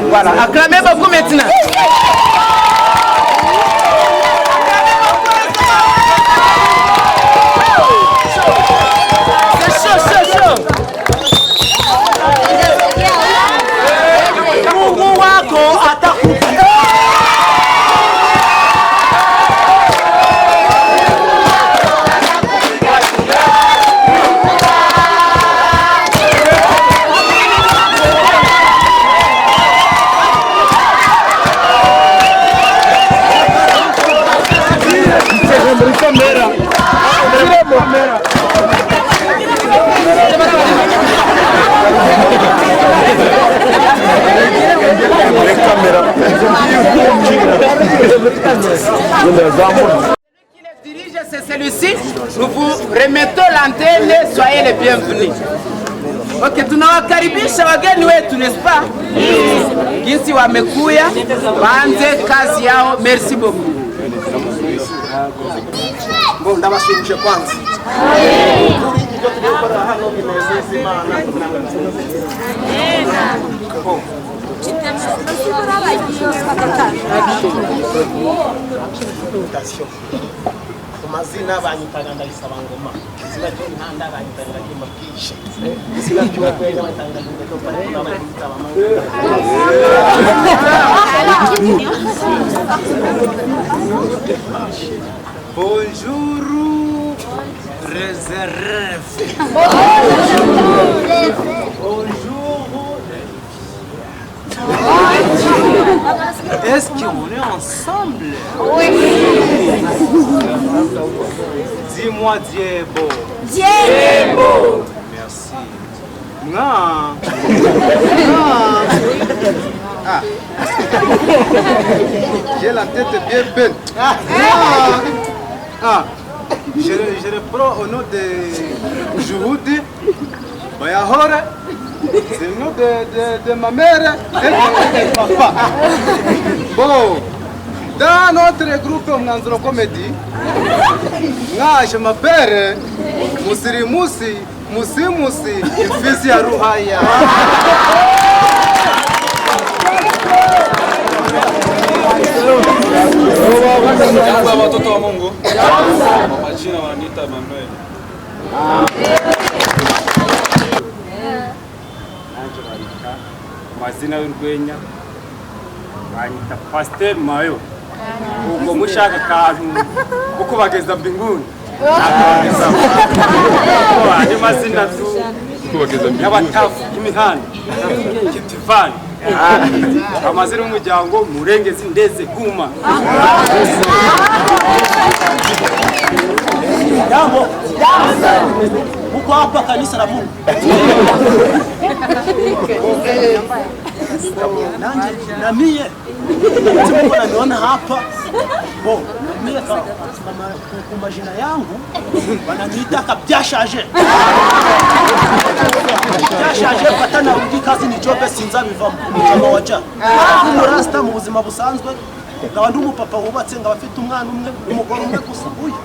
Voilà, acclamez beaucoup maintenant. Qui les dirige, c'est celui-ci. Nous vous remettons l'antenne. Soyez les bienvenus. Ok, tunawakaribisha wageni wetu, n'est-ce pas? Jinsi wamekuya waanze kazi yao. Merci beaucoup. Bon, ndabashimije kwanza. Kumazina banyitaga ndayisaba ngoma. Izina ry'intanda banyitaga ry'imapkisha. Izina ry'ukwenya banyitaga ndetopa banyitaga Bonjour, réserve. Bonjour. Est-ce qu'on est ensemble? Oui. Dis-moi Diebo. Diebo. Merci. Non. Ah. J'ai la tête bien belle. Ah. Je le prends au nom de Juhudi Bayahore. C'est le nom de ma mère et de papa. Bon, dans notre groupe Mwanzuro Comedy, je m'appelle Musirimusi, Musimusi, Ifisi ya Ruhaya. Watoto wa Mungu. Majina wananiita Emmanuel. Mazina y'urwenya banyita Pasteur Mayo. Ubwo mushaka kantu uko bageza mbinguni. Andi mazina tu y'abatafu imihanda kitivani. Amazina y'umuryango Murengezi Ndeze Guma. Jambo. Uko hapa kanisa la Mungu. Na mie Mungu ananiona hapa. Bo, mie kwa majina yangu wananiita Kabyashaje. Kabyashaje patana undi kazi ni jobe sinza biva mu waja. Umurasta mu buzima busanzwe. Ngaba ndi umupapa wubatse ngaba afite umwana umwe umugore umwe gusa uyu.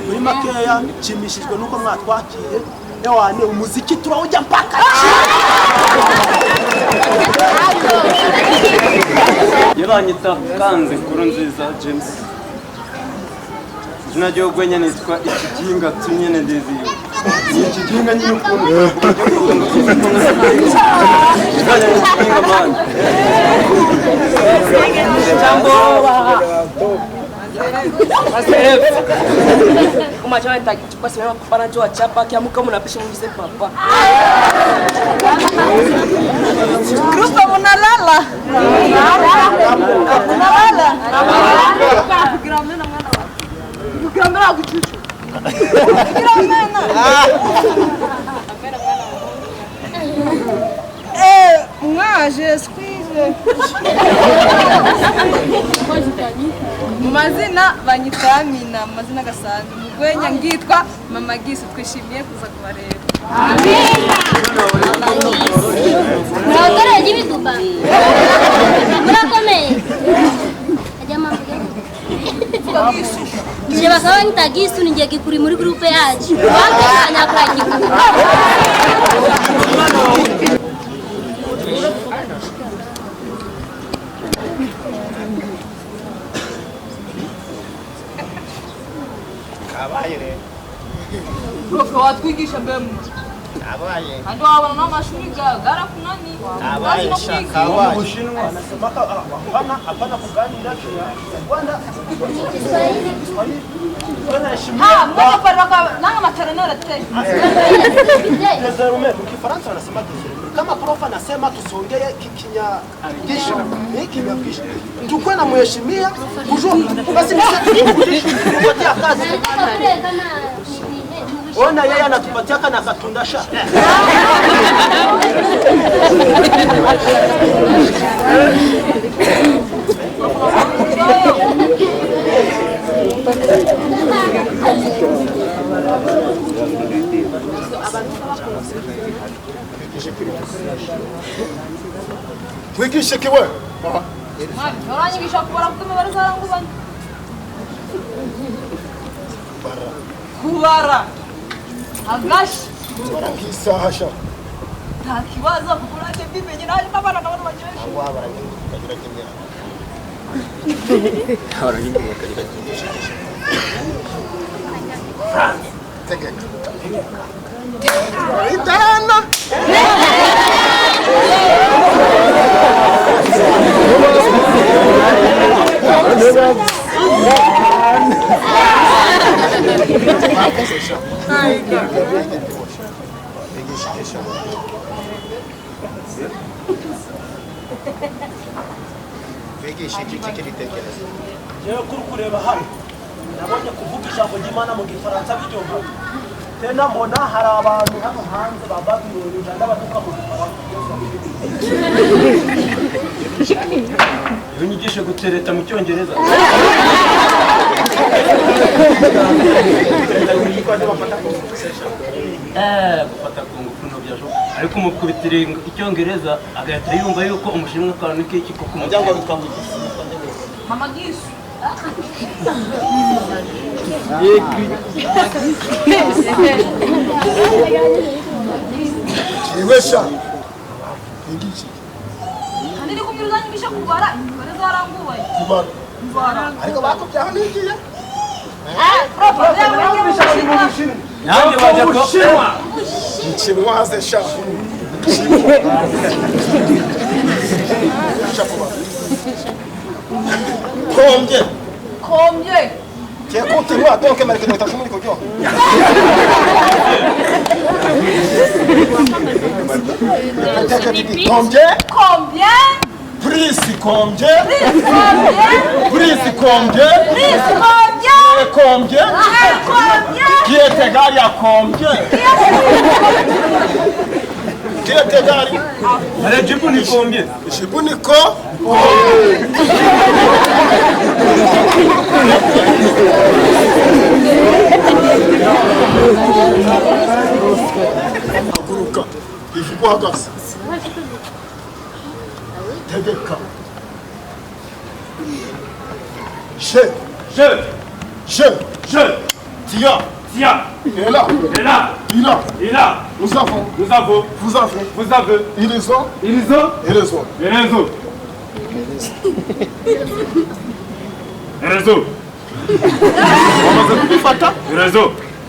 Muri makeya nshimishijwe nuko mwatwakiye. Ewane umuziki turawujya mpaka. Yabanyita Kanze Nkurunziza James. Izina ry'urwenya nitwa Ikiginga Tunyene Ndezi. Ikiginga nyine ukuntu. Ikiginga man. Umachana nitakichukua simama kupana jua chapa kiamuka mnapisha mvise papa. Grupo mnalala. Mnalala. Gramena kuchuchu. Gramena. Je squeeze. Mazina banyita Amina, mazina gasanzwe. Mugwenya ngitwa Mama Gisi, twishimiye kuza kubareba. Amina. Muragara y'ibituba. Murakomeye. Ajya mambuga. Je bakaba banyita Gisi ningiye gikuri muri groupe yacu. Bakanya kwa gikuru. kwigisha mbemu Abaye. ando wabona n'amashuri gara kunani Abaye shaka abaye. Bushinwa anasema hapana kuganira Rwanda mbona paraka nanga maternelle tete Désormais, Kifaransa anasema désormais. Kama prof anasema tusongee Kinyarwanda. Ni Kinyarwanda. Tukwe na mheshimia kujua basi tupatia kazi. Ona yeye anatupatia kana katundasha. Wigishe kiwe. oranyigisha kubara kuko barazarangubana kubara agashi Barakisahasha. nta kibazo kuko nanjye mbimenye naje n'abana n'abantu bagejeje Itana. Yewe kuri kureba hano nabonye kuvuga ijambo ry'Imana mu Gifaransa biryogo. Tena mbona hari abantu hano hanze ba Babyloni ujanda batuka mu Gifaransa. Unyigishe gutereta mu Cyongereza. gufata ku ngufu no byajo ariko umukubitira Icyongereza agahita yumva yuko umushinwa kantu n'iki ko kumujyango bitwamugisha mama gisu Kiwesha. Wigishe. kandi niko uzanyigisha kubara barazarangubanye Kubara. Ariko bakubyaho nigiye. prof nanjye bajya ko Chimwaze sha. Kombye. kombye Tu continues à donc marquer notre chemin de coco. Combien? combien Prix combien? combien Prix combien? combien Combien? combien Qui est égal à combien? Qui est égal? ale jibu ni combien Je vous dis quoi? Haguruka. Ivuga hagase. Tegeka. Je. Tiens. Et là. Nous avons. Vous avez. Ils ont. Et les autres.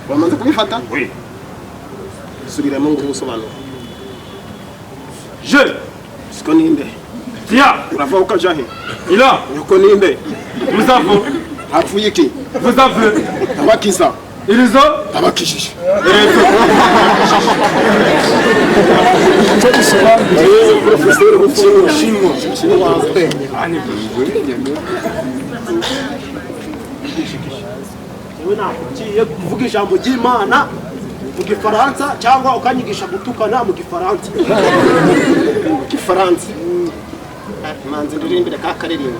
Wamaze kubifata? Oui. Subiramo ngo ubusobanuro. Je Siko ninde? tiens Urava ukaja he? il a Yuko ninde? nous avons Hapfuye iki? vous avez Abakiza. ils ont Abakishije. Professeur Bushinwa. Yewe nakugiye kuvuga ijambo ry'Imana mu Gifaransa cyangwa ukanyigisha gutukana mu Gifaransa. Kifaransa. Manze ndirimbire ka karirimbo.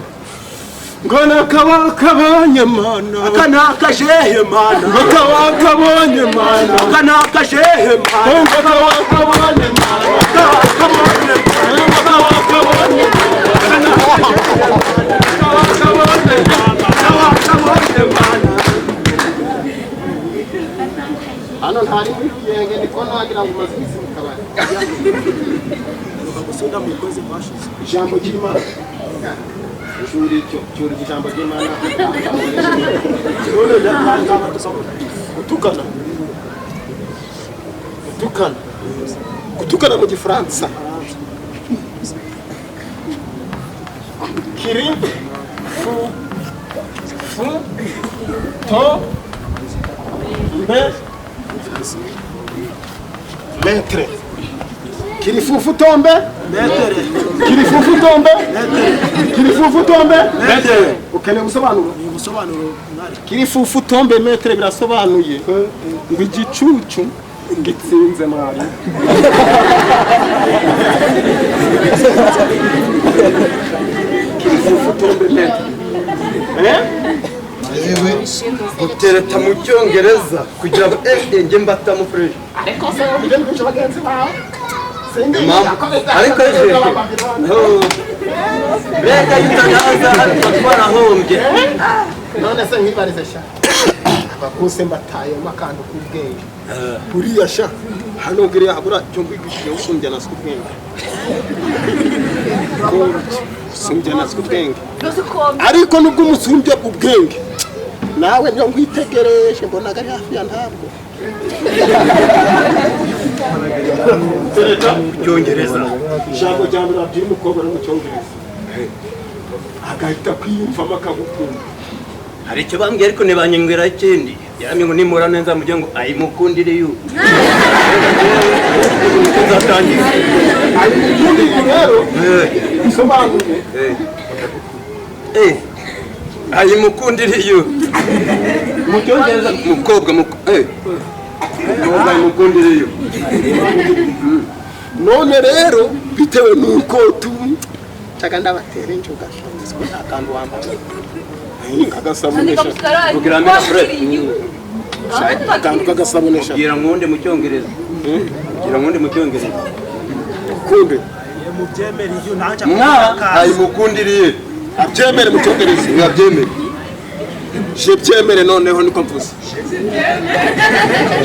Ngona kabakabanye mana akanakajehe mana kabakabanye mana akanakajehe mana kabakabanye mana kabakabanye mana Hano ntari yenge niko nagira ngo mazisi mukabari. bagusunda mu kwezi bashize Ijambo ry'Imana. Ujuri cyo ijambo ry'Imana. none ndakanga gutukana gutukana mu gifaransa kiri fu to metre kiri fufu tombe metre kiri fufu tombe kiri fufu tombe metre ukeneye gusobanura kiri fufu tombe metre birasobanuye ngo igicucu ngitsinze mwari kiri fufu tombe metre yewe gutereta mu cyongereza kugira ngo njye mbata mu fresh ariko mbega yutanaza ariko twarahombye none se nkibarize sha abakuse mbatayemo akantu k'ubwenge buriya sha hano ngiriya habura cyo mbigishije usumbya na ubwenge usumbya na ubwenge ariko nubwo umusumbya ubwenge nawe niyo ngwitegereje mbona ari hafi ya ntabwo cyongereza ijambo rya mbere abwira umukobwa no mu cyongereza agahita kwiyumvamo akagukunda hari icyo bambwiye ariko ntibanyengera ikindi yaramye ngo nimura neza mujye ngo ayimukundire yu nzatangira ayimukundire rero bisobanuye ayimukundire yu mu cyongereza umukobwa ayimukundire yu none rero bitewe n'uko caga ndabatera injuga siko nta kantu wambaye agasabunesha kugira ngo afure akantu kagasabunesha kugira nkunde mu cyongereza kugira nkunde mu cyongereza kunde mu byemere iyo ntacyo ayimukundiriye abyemere mu cyongereza nkabyemere je byemere noneho niko mvuze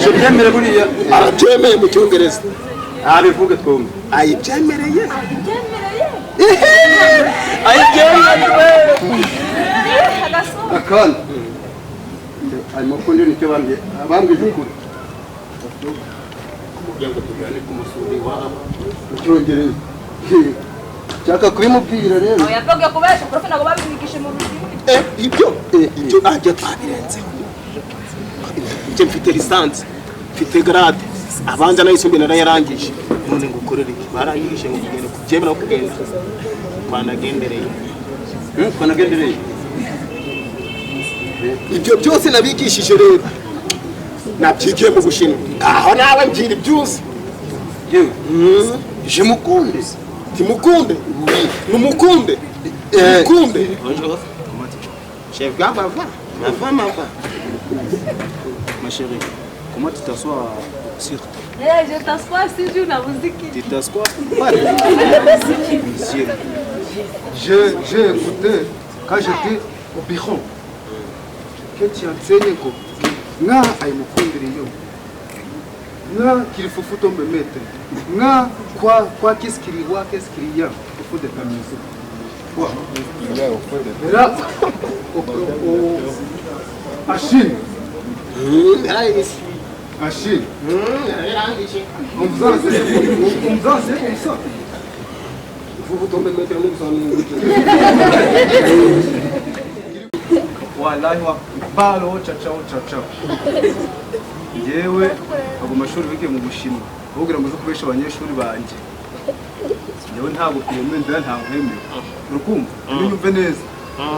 je byemere buriya arabyemeye mu cyongereza abivuge twumve ayibyemereye ayibyemereye akandi ayimukundire nicyo bambwiye ukuri kugira ngo tujyane ku musuri wabo mu cyongereza nshaka kubimubwira rero yapfaga kubesha profe ntabwo babibigishe mu rurimi ibyo ajya twabirenzeho njye mfite lisansi mfite grade abanza nayisumbuye narayarangije none ngo ukorere iki barangije ngo kugenda kubyemera kugenda twanagendereye ibyo byose nabigishije rero nabyigiye mu Bushinwa aho nawe mbwira ibyuzi je mukunde timukunde numukunde mukunde chef gamba va ma chérie comment tu t'assois sur je t'assois si je n'avais dit tu t'assois j'ai écouté quand j'étais au bureau que tu enseignes ko nga ayimukundire yo nga kilifufu tombe metre nga kwa qu'est-ce qu'il y a au fond de ta musique quoi là à Chine on vous enseigne comme ça vous tombez metre nous wallahi wa balo chachao yewe abo mashuri bige mu Bushinwa ubwira ngo kubesha abanyeshuri banje yewe ntabwo kwiyemenda nta nkwemera urukumva ninyumve neza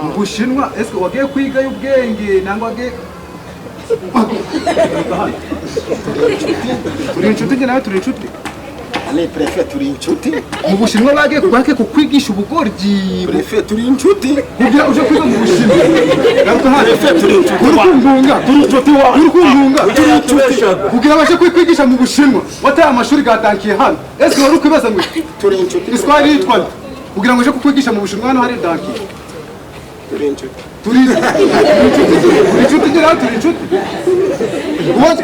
mu Bushinwa eske wagiye kwiga y'ubwenge nangwa wagiye turi inshuti nawe turi inshuti ale prefet turi inshuti mu Bushinwa bagiye kukwigisha ubugoryi prefet turi inshuti kugira uje kwiga mu Bushinwa ntabwo prefet turi inshuti urukungunga turi inshuti wawe urukungunga turi inshuti kugira baje kwigisha mu Bushinwa wataye amashuri gatankiye hano ese wari ukwibaza ngo turi inshuti iswari yitwa kugira ngo uje kukwigisha mu Bushinwa hano hari dankiye turi inshuti turi inshuti ngira turi inshuti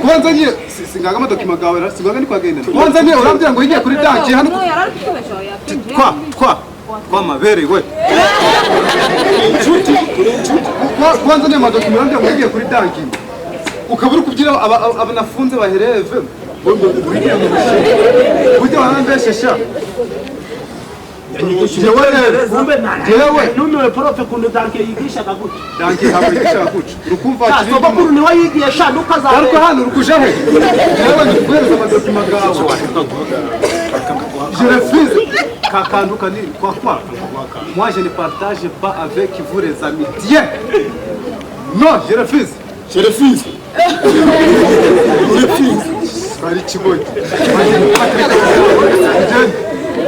kubanza nyine singaga amadokima gawe singaga ni kwagendana kubanza nyine urambwira ngo yigiye kuri dankiye hano kwa mabere we inshuti turi inshuti kubanza nyine amadokima urambwira ngo yigiye kuri dankiye ukaba uri kubyira abanafunze bahereve ujya wanambeshesha numiwe profe kuntu danke yigishaga gutya danke ntabwo yigishaga gutya urukumva sogokuru niwe yigisha nukazabe garuka hano urukuja he yewe ndikuhereza amadokima gawe je refuse kakantu kanini kwa moi je ne partage pas avec vous les amis tiens non je refuse bari kiboyi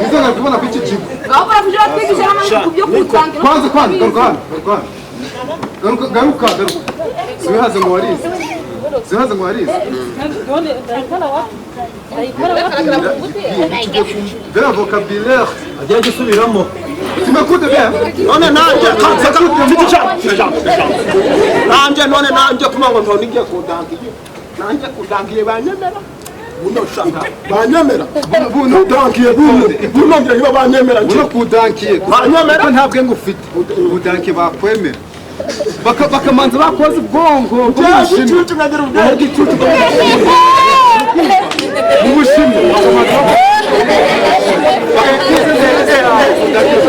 nizo nakubona ku iki kigo kwanza garuka sihaze ngo warize de la vocabulaire agiye gusubiramo tu m'écoutes bien none nanjye kuma ngo ntoni ngiye kudangiye banyemera buno shaka banyemera buno dankiye buno ngiye banyemera buno kudankiye banyemera ntabwo ngufite udankiye bakwemera bakamanza bakoze ubwongo igicucu nagira ubwenge umushimwe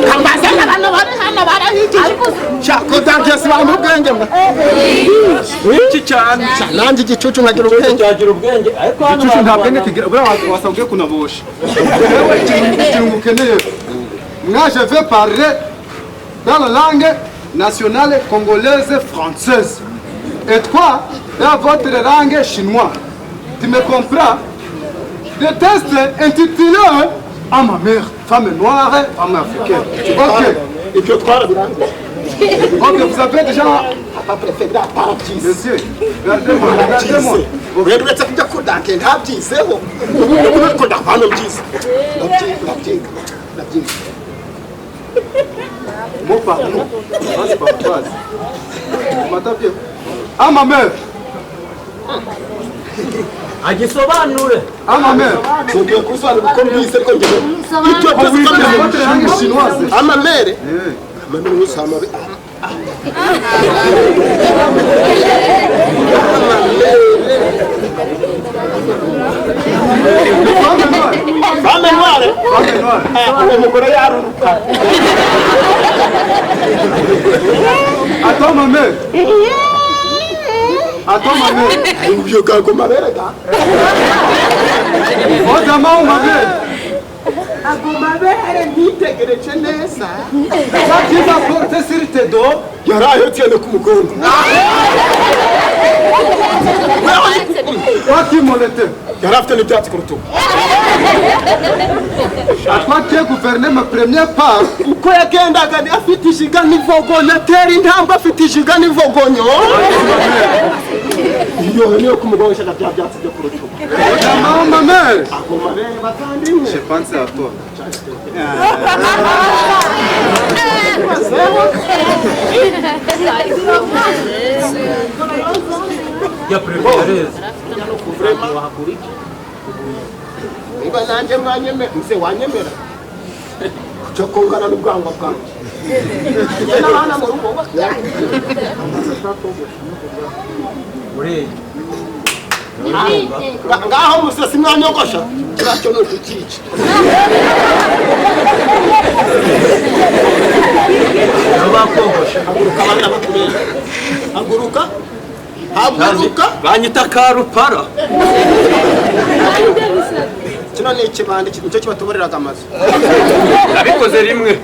kambazana bana bari hano barahitije cyako dankiye sibamu ubwenge mwa iki cyane nanjye igicucu nagira ubwenge ariko hano igicucu ntabwo bwenge kigira bura wasabwe kunabosha ikintu ukeneye moi je vais parler dans la langue nationale congolaise française et toi dans votre langue chinoise tu me comprends le test intitulé à ma mère femme noire femme africaine ok et puis toi ok vous avez déjà papa préféré à partir monsieur regardez-moi rero uretse kujya kudanke ntabyizeho ubundi ko ndavana byiza ndabyiga mon pardon vas-y papa vas-y tu m'entends bien à ma mère agisobanure à ma mère tugiye kusobanura uko mbize ko ngiye votre langue chinoise amamere amamere usama femme noire umugore yaruruka attends ma mère uyu gago mabere da odama ma mère agomabere ntitegereje neza ça qui va porter sur tes dos yarahetse ku mugongo toi qui molete yarafite n'ibyatsi ku rutugu à toi qui es gouverné ma première part uko yagendaga afite ijiga n'ivogonyo atera intambwe afite ijiga n'ivogonyo iyo niyo ku mugongo ishaka bya byatsi byo ku rutugu odama ma mère agomabere batandimwe je pense à toi ya preference niba nanjye mwanyemera mse wanyemera cyo kungana n'ubwangwa bwanjye n'abana mu rugo ngaho musasi mwanyogosha kiracyo ni ukukica haguruka abana bakureba haguruka banyita karupara kino ni ikibandi nicyo kibatuburiraga amazu nabikoze rimwe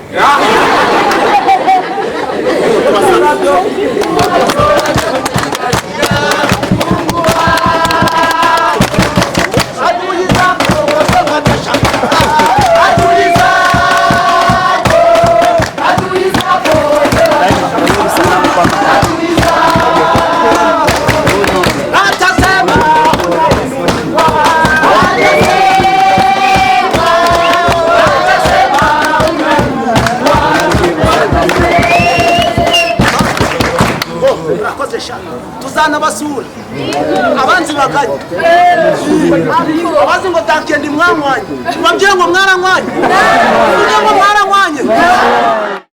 tuzanabasura abanzi bakajya abazi ngo danke ndi mwanywanye babwiye ngo mwaranywanye